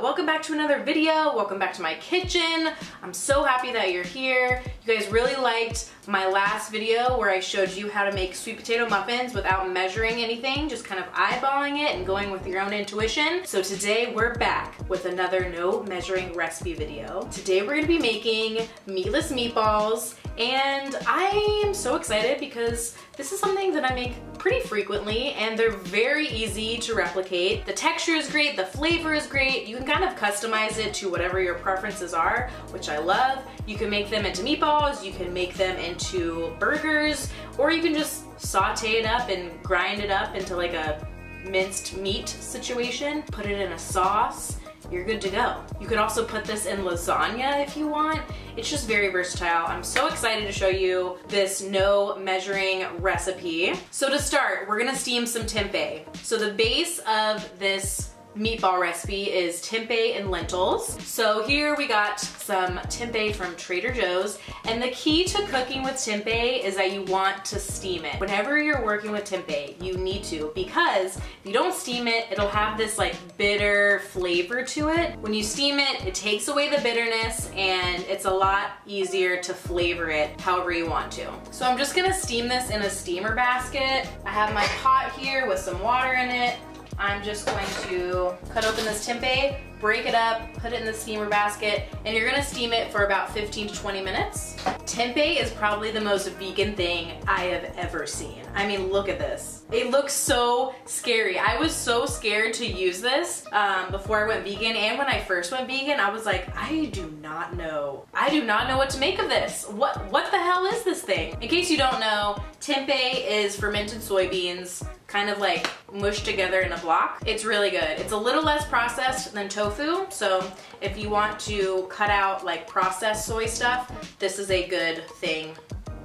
Welcome back to another video. Welcome back to my kitchen. I'm so happy that you're here. You guys really liked my last video where I showed you how to make sweet potato muffins without measuring anything, just kind of eyeballing it and going with your own intuition. So today we're back with another no measuring recipe video. Today we're gonna be making meatless meatballs, and I am so excited because this is something that I make pretty frequently and they're very easy to replicate. The texture is great, the flavor is great. You can kind of customize it to whatever your preferences are, which I love. You can make them into meatballs, you can make them into burgers, or you can just saute it up and grind it up into like a minced meat situation. Put it in a sauce. You're good to go. You could also put this in lasagna if you want. It's just very versatile. I'm so excited to show you this no measuring recipe. So to start, we're gonna steam some tempeh. So the base of this meatball recipe is tempeh and lentils. So here we got some tempeh from Trader Joe's, and the key to cooking with tempeh is that you want to steam it. Whenever you're working with tempeh, you need to, because if you don't steam it, it'll have this like bitter flavor to it. When you steam it, it takes away the bitterness and it's a lot easier to flavor it however you want to. So I'm just gonna steam this in a steamer basket. I have my pot here with some water in it. I'm just going to cut open this tempeh, break it up, put it in the steamer basket, and you're gonna steam it for about 15 to 20 minutes. Tempeh is probably the most vegan thing I have ever seen. I mean, look at this. It looks so scary. I was so scared to use this before I went vegan, and when I first went vegan, I was like, I do not know what to make of this. What the hell is this thing? In case you don't know, tempeh is fermented soybeans, kind of like mushed together in a block. It's really good. It's a little less processed than tofu, so if you want to cut out like processed soy stuff, this is a good thing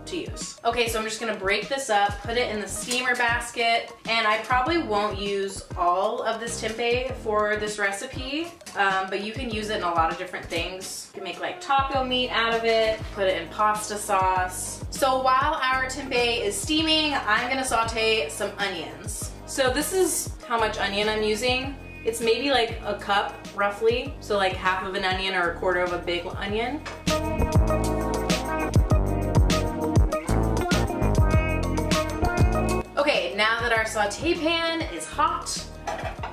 to use. Okay, so I'm just gonna break this up, put it in the steamer basket, and I probably won't use all of this tempeh for this recipe, but you can use it in a lot of different things. You can make like taco meat out of it, put it in pasta sauce. So while our tempeh is steaming, I'm gonna saute some onions. So this is how much onion I'm using. It's maybe like a cup, roughly. So like half of an onion or a quarter of a big onion. Okay, now that our saute pan is hot,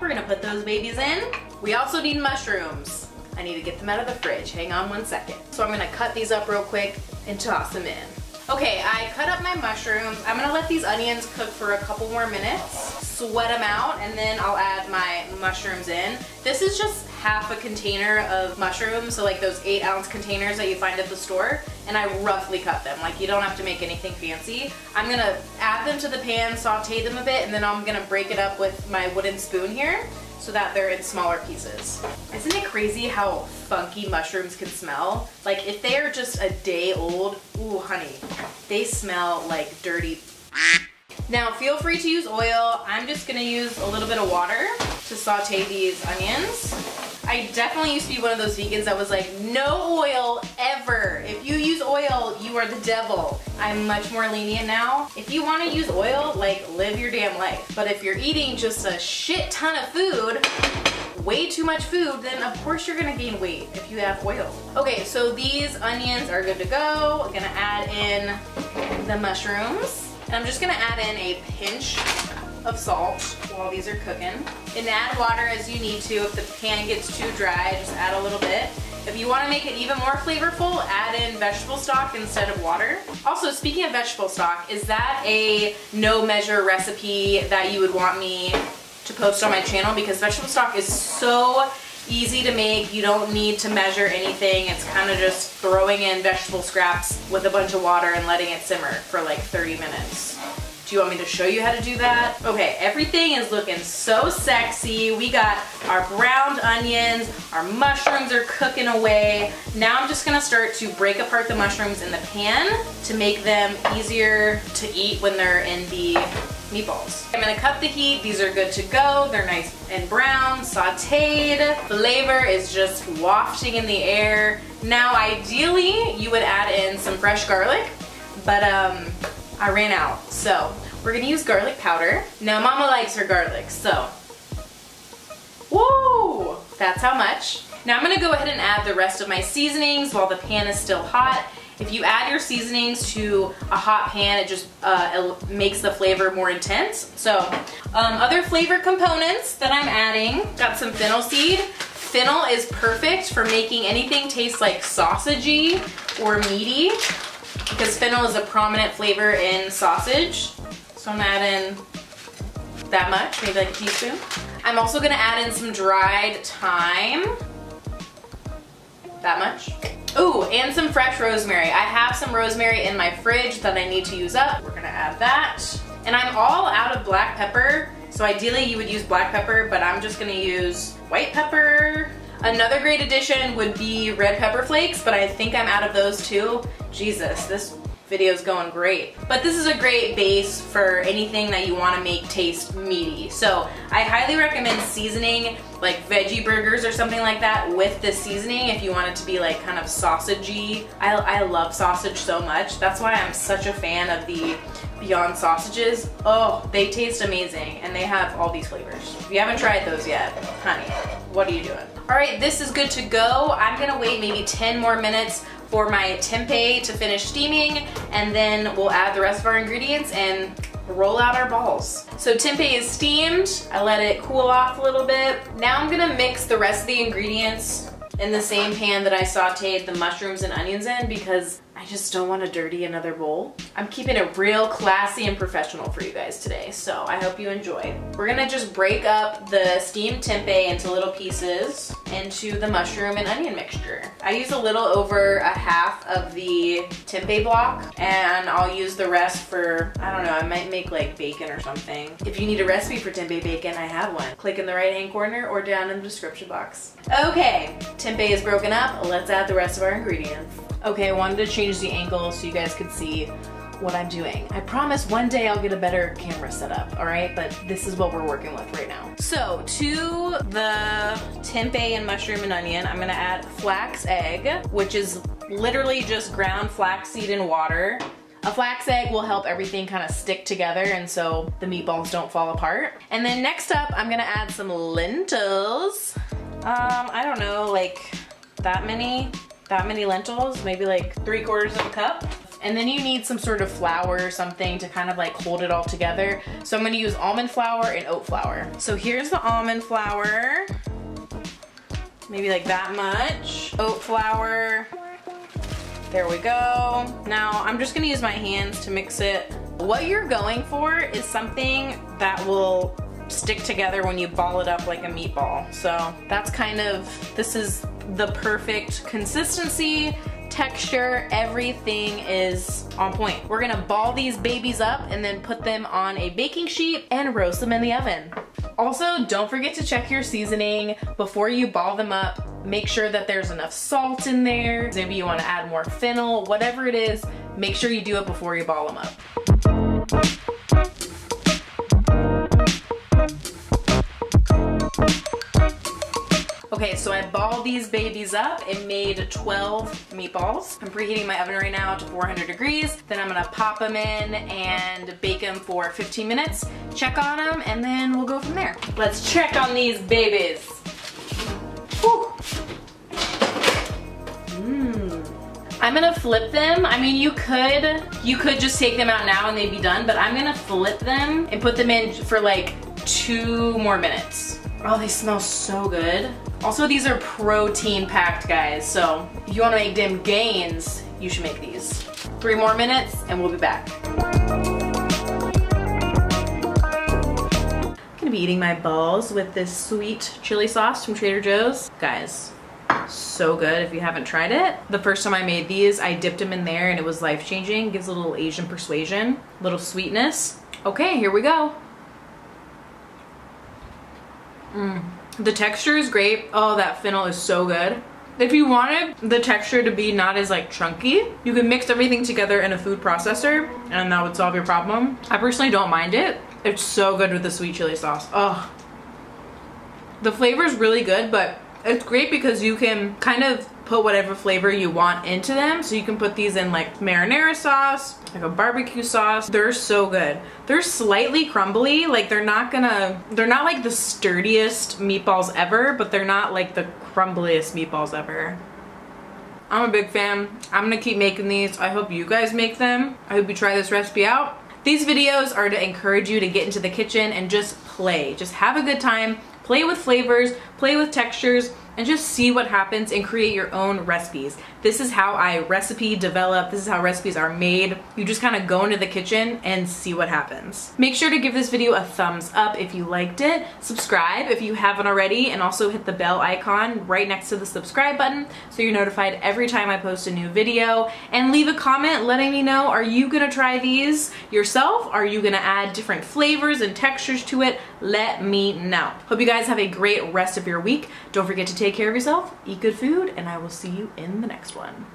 we're gonna put those babies in. We also need mushrooms. I need to get them out of the fridge. Hang on one second. So I'm gonna cut these up real quick and toss them in. Okay, I cut up my mushrooms. I'm gonna let these onions cook for a couple more minutes, sweat them out, and then I'll add my mushrooms in. This is just half a container of mushrooms, so like those 8-ounce containers that you find at the store, and I roughly cut them. Like, you don't have to make anything fancy. I'm gonna add them to the pan, saute them a bit, and then I'm gonna break it up with my wooden spoon here so that they're in smaller pieces. Isn't it crazy how funky mushrooms can smell? Like, if they are just a day old, ooh honey, they smell like dirty. Now feel free to use oil. I'm just gonna use a little bit of water to saute these onions. I definitely used to be one of those vegans that was like, no oil ever. If you use oil, you are the devil. I'm much more lenient now. If you wanna use oil, like, live your damn life. But if you're eating just a shit ton of food, way too much food, then of course you're gonna gain weight if you have oil. Okay, so these onions are good to go. I'm gonna add in the mushrooms. And I'm just gonna add in a pinch of salt while these are cooking. And add water as you need to. If the pan gets too dry, just add a little bit. If you wanna make it even more flavorful, add in vegetable stock instead of water. Also, speaking of vegetable stock, is that a no measure recipe that you would want me to post on my channel? Because vegetable stock is so easy to make. You don't need to measure anything. It's kind of just throwing in vegetable scraps with a bunch of water and letting it simmer for like 30 minutes. Do you want me to show you how to do that? Okay, everything is looking so sexy. We got our browned onions, our mushrooms are cooking away. Now I'm just gonna start to break apart the mushrooms in the pan to make them easier to eat when they're in the meatballs. I'm gonna cut the heat. These are good to go. They're nice and brown, sauteed. Flavor is just wafting in the air. Now ideally you would add in some fresh garlic, but I ran out. So we're gonna use garlic powder. Now Mama likes her garlic, so. Whoa! That's how much. Now I'm gonna go ahead and add the rest of my seasonings while the pan is still hot. If you add your seasonings to a hot pan, it just it makes the flavor more intense. So other flavor components that I'm adding, got some fennel seed. Fennel is perfect for making anything taste like sausagey or meaty because fennel is a prominent flavor in sausage. So I'm gonna add in that much, maybe like a teaspoon. I'm also gonna add in some dried thyme. That much. Ooh, and some fresh rosemary. I have some rosemary in my fridge that I need to use up. We're gonna add that. And I'm all out of black pepper, so ideally you would use black pepper, but I'm just gonna use white pepper. Another great addition would be red pepper flakes, but I think I'm out of those too. Jesus, this video's going great. But this is a great base for anything that you want to make taste meaty. So I highly recommend seasoning like veggie burgers or something like that with this seasoning if you want it to be like kind of sausagey. I love sausage so much. That's why I'm such a fan of the Beyond sausages. Oh, they taste amazing and they have all these flavors. If you haven't tried those yet, honey, what are you doing? All right, this is good to go. I'm gonna wait maybe 10 more minutes for my tempeh to finish steaming, and then we'll add the rest of our ingredients and roll out our balls. So tempeh is steamed. I let it cool off a little bit. Now I'm gonna mix the rest of the ingredients in the same pan that I sauteed the mushrooms and onions in because I just don't want to dirty another bowl. I'm keeping it real classy and professional for you guys today, so I hope you enjoy. We're gonna just break up the steamed tempeh into little pieces into the mushroom and onion mixture. I use a little over a half of the tempeh block, and I'll use the rest for, I don't know, I might make like bacon or something. If you need a recipe for tempeh bacon, I have one. Click in the right hand corner or down in the description box. Okay, tempeh is broken up. Let's add the rest of our ingredients. Okay, I wanted to change the angle so you guys could see what I'm doing. I promise one day I'll get a better camera setup, all right? But this is what we're working with right now. So to the tempeh and mushroom and onion, I'm gonna add flax egg, which is literally just ground flaxseed in water. A flax egg will help everything kind of stick together and so the meatballs don't fall apart. And then next up, I'm gonna add some lentils. I don't know, like that many lentils, maybe like 3/4 of a cup. And then you need some sort of flour or something to kind of like hold it all together. So I'm gonna use almond flour and oat flour. So here's the almond flour, maybe like that much. Oat flour, there we go. Now I'm just gonna use my hands to mix it. What you're going for is something that will stick together when you ball it up like a meatball. So that's kind of, this is the perfect consistency, texture, everything is on point. We're gonna ball these babies up and then put them on a baking sheet and roast them in the oven. Also, don't forget to check your seasoning before you ball them up. Make sure that there's enough salt in there. Maybe you wanna add more fennel, whatever it is, make sure you do it before you ball them up. Okay, so I balled these babies up and made 12 meatballs. I'm preheating my oven right now to 400 degrees. Then I'm gonna pop them in and bake them for 15 minutes. Check on them and then we'll go from there. Let's check on these babies. Whew. I'm gonna flip them. I mean, you could just take them out now and they'd be done, but I'm gonna flip them and put them in for like 2 more minutes. Oh, they smell so good. Also, these are protein packed, guys, so if you wanna make them gains, you should make these. 3 more minutes and we'll be back. I'm gonna be eating my balls with this sweet chili sauce from Trader Joe's. Guys, so good if you haven't tried it. The first time I made these, I dipped them in there and it was life-changing. Gives a little Asian persuasion, a little sweetness. Okay, here we go. The texture is great. Oh, that fennel is so good. If you wanted the texture to be not as like chunky, you can mix everything together in a food processor and that would solve your problem. I personally don't mind it. It's so good with the sweet chili sauce. Oh, the flavor is really good, but it's great because you can kind of put whatever flavor you want into them. So you can put these in like marinara sauce, like a barbecue sauce. They're so good. They're slightly crumbly, like they're not like the sturdiest meatballs ever, but they're not like the crumbliest meatballs ever. I'm a big fan. I'm gonna keep making these. I hope you guys make them. I hope you try this recipe out. These videos are to encourage you to get into the kitchen and just play. Just have a good time, play with flavors, play with textures, and just see what happens and create your own recipes. This is how I recipe develop. This is how recipes are made. You just kind of go into the kitchen and see what happens. Make sure to give this video a thumbs up if you liked it. Subscribe if you haven't already, and also hit the bell icon right next to the subscribe button so you're notified every time I post a new video. And leave a comment letting me know, are you gonna try these yourself? Are you gonna add different flavors and textures to it? Let me know. Hope you guys have a great rest of your week. Don't forget to take care of yourself, eat good food, and I will see you in the next one.